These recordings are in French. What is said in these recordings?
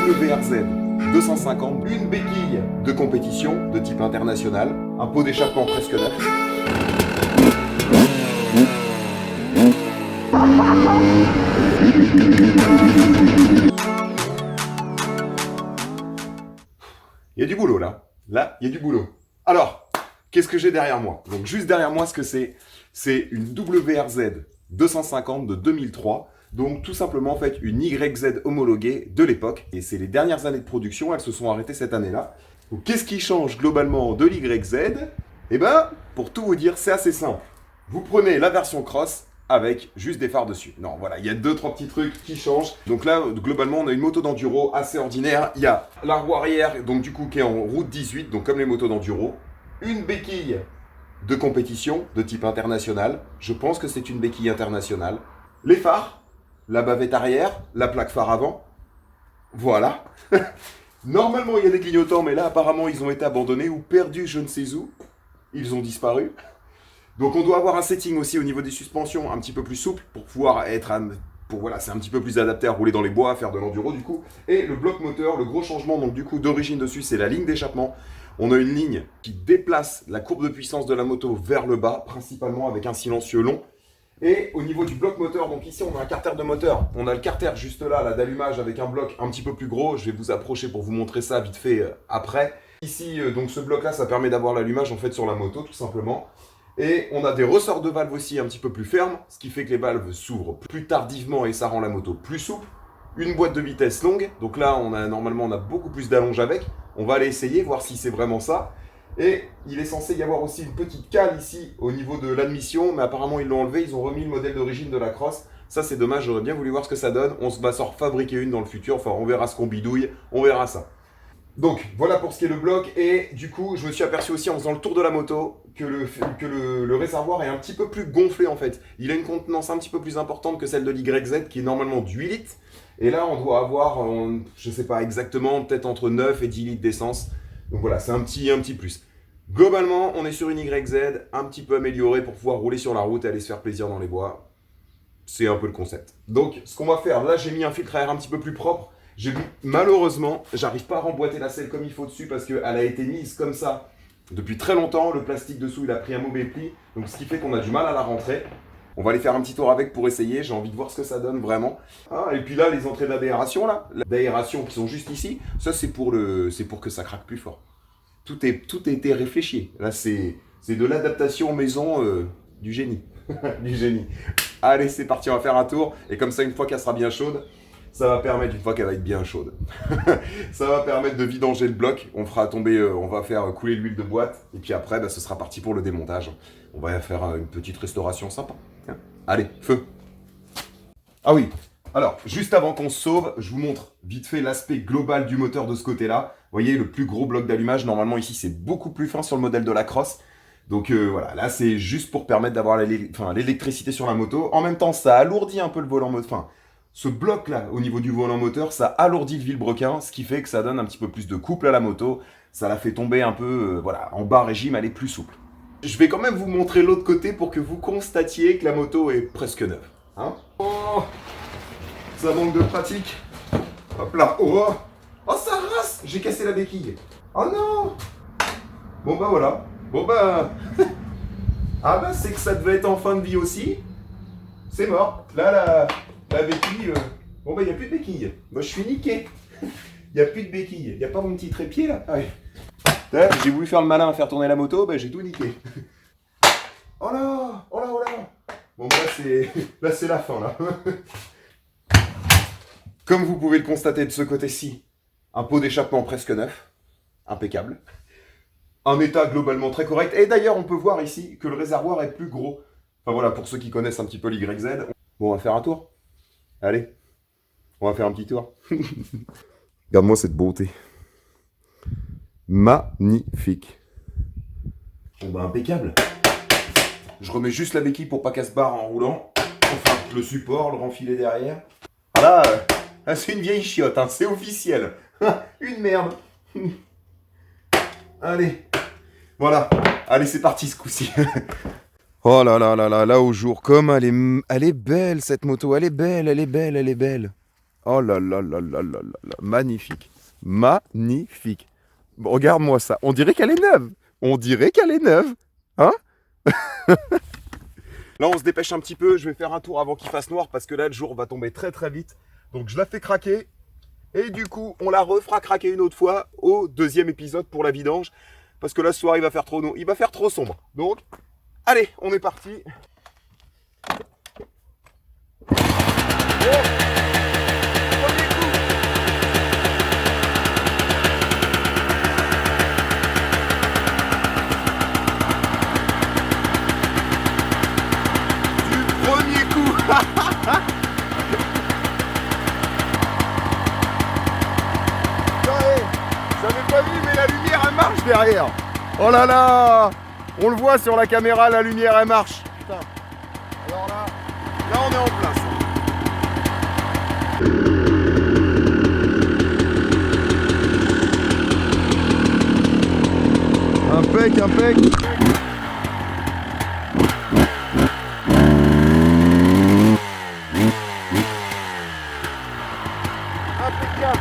WRZ 250, une béquille de compétition de type international, un pot d'échappement presque neuf. Il y a du boulot là. Là, il y a du boulot. Alors, qu'est-ce que j'ai derrière moi? Donc juste derrière moi, ce que c'est une WRZ 250 de 2003. Donc tout simplement en fait une YZ homologuée de l'époque. Et c'est les dernières années de production, elles se sont arrêtées cette année-là. Donc qu'est-ce qui change globalement de l'YZ? Eh ben, pour tout vous dire, c'est assez simple. Vous prenez la version cross avec juste des phares dessus. Non, voilà, il y a 2-3 petits trucs qui changent. Donc là, globalement, on a une moto d'enduro assez ordinaire. Il y a la roue arrière, donc du coup, qui est en route 18, donc comme les motos d'enduro. Une béquille de compétition de type international. Je pense que c'est une béquille internationale. Les phares, la bavette arrière, la plaque phare avant. Voilà. Normalement, il y a des clignotants, mais là, apparemment, ils ont été abandonnés ou perdus je ne sais où. Ils ont disparu. Donc, on doit avoir un setting aussi au niveau des suspensions un petit peu plus souple pour pouvoir être... Voilà, c'est un petit peu plus adapté à rouler dans les bois, à faire de l'enduro du coup. Et le bloc moteur, le gros changement, donc du coup, d'origine dessus, c'est la ligne d'échappement. On a une ligne qui déplace la courbe de puissance de la moto vers le bas, principalement avec un silencieux long. Et au niveau du bloc moteur, donc ici on a un carter de moteur. On a le carter juste là d'allumage avec un bloc un petit peu plus gros. Je vais vous approcher pour vous montrer ça vite fait après. Ici, donc ce bloc là, ça permet d'avoir l'allumage en fait sur la moto tout simplement. Et on a des ressorts de valves aussi un petit peu plus fermes, ce qui fait que les valves s'ouvrent plus tardivement et ça rend la moto plus souple. Une boîte de vitesse longue, donc là normalement on a beaucoup plus d'allonge avec. On va aller essayer, voir si c'est vraiment ça. Et il est censé y avoir aussi une petite cale ici au niveau de l'admission, mais apparemment ils l'ont enlevé, ils ont remis le modèle d'origine de la cross. Ça c'est dommage, j'aurais bien voulu voir ce que ça donne. On va s'en refabriquer une dans le futur, enfin on verra ce qu'on bidouille, on verra ça. Donc voilà pour ce qui est le bloc, et du coup je me suis aperçu aussi en faisant le tour de la moto que le réservoir est un petit peu plus gonflé en fait. Il a une contenance un petit peu plus importante que celle de l'YZ qui est normalement de 8 litres. Et là on doit avoir, je sais pas exactement, peut-être entre 9 et 10 litres d'essence. Donc voilà, c'est un petit plus. Globalement, on est sur une YZ un petit peu améliorée pour pouvoir rouler sur la route et aller se faire plaisir dans les bois. C'est un peu le concept. Donc, ce qu'on va faire, là, j'ai mis un filtre à air un petit peu plus propre. Malheureusement, j'arrive pas à remboîter la selle comme il faut dessus parce qu'elle a été mise comme ça depuis très longtemps. Le plastique dessous, il a pris un mauvais pli. Donc, ce qui fait qu'on a du mal à la rentrer. On va aller faire un petit tour avec pour essayer. J'ai envie de voir ce que ça donne vraiment. Ah, et puis là, les entrées d'aération, là, d'aération qui sont juste ici, ça, c'est pour que ça craque plus fort. Tout a été réfléchi. Là, c'est de l'adaptation maison du génie. Du génie. Allez, c'est parti, on va faire un tour. Et comme ça, une fois qu'elle sera bien chaude, ça va permettre, une fois qu'elle va être bien chaude, ça va permettre de vidanger le bloc. On fera tomber, on va faire couler l'huile de boîte. Et puis après, bah, ce sera parti pour le démontage. On va faire une petite restauration sympa. Allez, feu. Ah oui. Alors, juste avant qu'on se sauve, je vous montre vite fait l'aspect global du moteur de ce côté-là. Vous voyez, le plus gros bloc d'allumage, normalement ici, c'est beaucoup plus fin sur le modèle de la Cross. Donc voilà, là, c'est juste pour permettre d'avoir l'électricité sur la moto. En même temps, ça alourdit un peu le volant moteur. Enfin, ce bloc-là, au niveau du volant moteur, ça alourdit le vilebrequin, ce qui fait que ça donne un petit peu plus de couple à la moto. Ça la fait tomber un peu, voilà, en bas régime, elle est plus souple. Je vais quand même vous montrer l'autre côté pour que vous constatiez que la moto est presque neuve. Hein? Oh, ça manque de pratique. Hop là. Oh, oh ça rase. J'ai cassé la béquille. Oh non. Bon bah voilà. Bon bah... ah bah c'est que ça devait être en fin de vie aussi. C'est mort. Là, la béquille... bon bah il n'y a plus de béquille. Moi je suis niqué. Il n'y a plus de béquille. Il n'y a pas mon petit trépied là. Allez. Là, j'ai voulu faire le malin à faire tourner la moto, bah j'ai tout niqué. Oh là. Oh là, oh là. Bon bah là c'est la fin là. Comme vous pouvez le constater de ce côté-ci, un pot d'échappement presque neuf, impeccable. Un état globalement très correct. Et d'ailleurs, on peut voir ici que le réservoir est plus gros. Enfin voilà, pour ceux qui connaissent un petit peu l'YZ. Bon, on va faire un tour. Allez, on va faire un petit tour. Regarde-moi cette beauté. Magnifique. Bon bah impeccable. Je remets juste la béquille pour pas qu'elle se barre en roulant. Enfin, le support, le renfiler derrière. Voilà, c'est une vieille chiotte, hein, c'est officiel. Une merde. Allez, voilà. Allez, c'est parti ce coup-ci. Oh là là là là, là au jour, comme elle est belle cette moto, elle est belle, elle est belle, elle est belle. Oh là là là là là là là. Magnifique. Magnifique. Bon, regarde-moi ça. On dirait qu'elle est neuve. On dirait qu'elle est neuve. Hein? Là, on se dépêche un petit peu. Je vais faire un tour avant qu'il fasse noir parce que là, le jour va tomber très très vite. Donc, je la fais craquer. Et du coup, on la refera craquer une autre fois au deuxième épisode pour la vidange. Parce que là, ce soir, il va faire trop sombre. Donc, allez, on est parti. J'avais pas vu, mais la lumière elle marche derrière. Oh là là, on le voit sur la caméra, la lumière elle marche. Putain. Alors là on est en place. Impec, impec. Impeccable.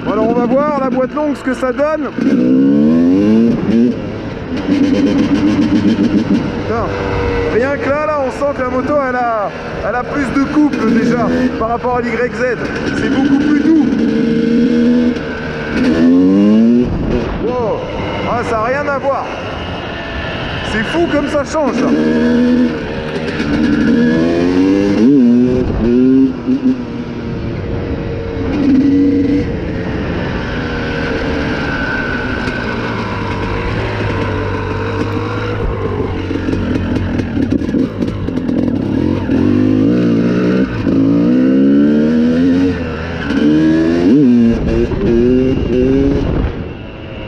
Bon, alors on va voir la boîte longue ce que ça donne. Putain, rien que là on sent que la moto elle a plus de couple déjà par rapport à l'YZ. C'est beaucoup plus doux. Wow. Ah, ça n'a rien à voir. C'est fou comme ça change là.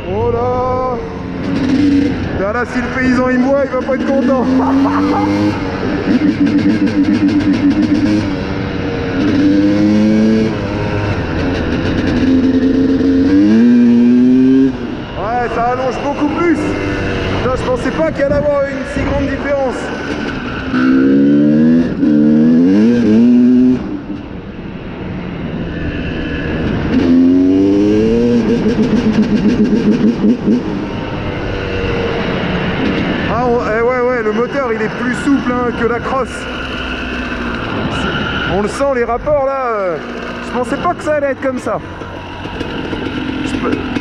Oh là! Là, si le paysan il me voit, il va pas être content. Ouais, ça allonge beaucoup plus. Putain, je pensais pas qu'il y allait avoir une si grande différence. Ah, ouais, le moteur il est plus souple hein, que la crosse. On le sent, les rapports là. Je pensais pas que ça allait être comme ça.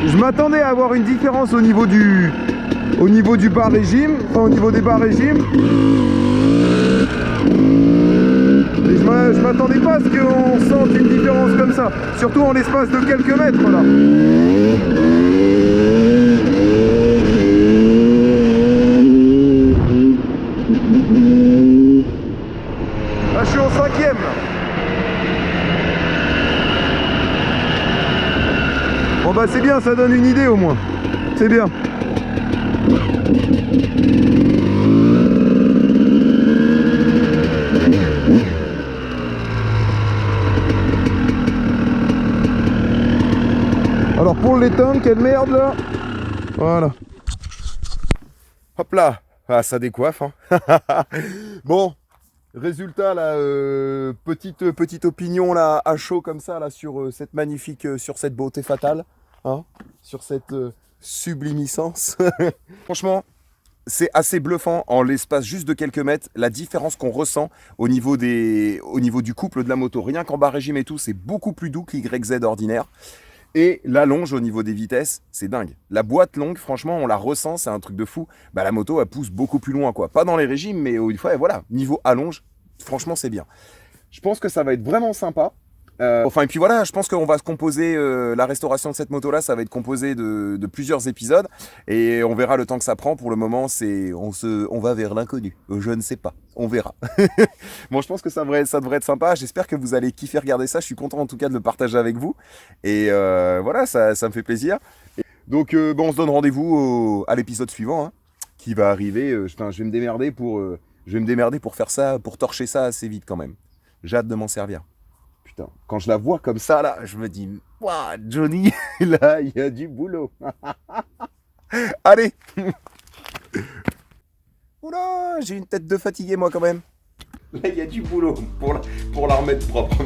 Je m'attendais à avoir une différence au niveau du bas régime, enfin au niveau des bas régimes. Et je m'attendais pas à ce qu'on sente une différence comme ça, surtout en l'espace de quelques mètres là. Là je suis au 5e là. Bon bah c'est bien, ça donne une idée au moins. C'est bien. Alors pour les tonnes, quelle merde là. Voilà. Hop là. Ah ça décoiffe hein. Bon. Résultat là, petite opinion là à chaud comme ça là sur cette magnifique, sur cette beauté fatale, hein, sur cette sublimiscence. Franchement, c'est assez bluffant en l'espace juste de quelques mètres la différence qu'on ressent au niveau du couple de la moto. Rien qu'en bas régime et tout, c'est beaucoup plus doux que l'YZ ordinaire. Et la longe au niveau des vitesses, c'est dingue. La boîte longue, franchement, on la ressent, c'est un truc de fou. Bah, la moto, elle pousse beaucoup plus loin, quoi. Pas dans les régimes, mais une fois, voilà, niveau allonge, franchement, c'est bien. Je pense que ça va être vraiment sympa. Et puis voilà, je pense qu'on va se composer, la restauration de cette moto-là, ça va être composé de plusieurs épisodes. Et on verra le temps que ça prend. Pour le moment, on va vers l'inconnu. Je ne sais pas. On verra. Bon, je pense que ça devrait être sympa. J'espère que vous allez kiffer regarder ça. Je suis content en tout cas de le partager avec vous. Et voilà, ça me fait plaisir. Donc, bon, on se donne rendez-vous à l'épisode suivant, hein, qui va arriver. Putain, je vais me démerder pour faire ça, pour torcher ça assez vite quand même. J'ai hâte de m'en servir. Putain, quand je la vois comme ça, là, je me dis, waouh, Johnny, là, il y a du boulot. Allez. Oula, j'ai une tête de fatigué, moi, quand même. Là, il y a du boulot pour la remettre propre.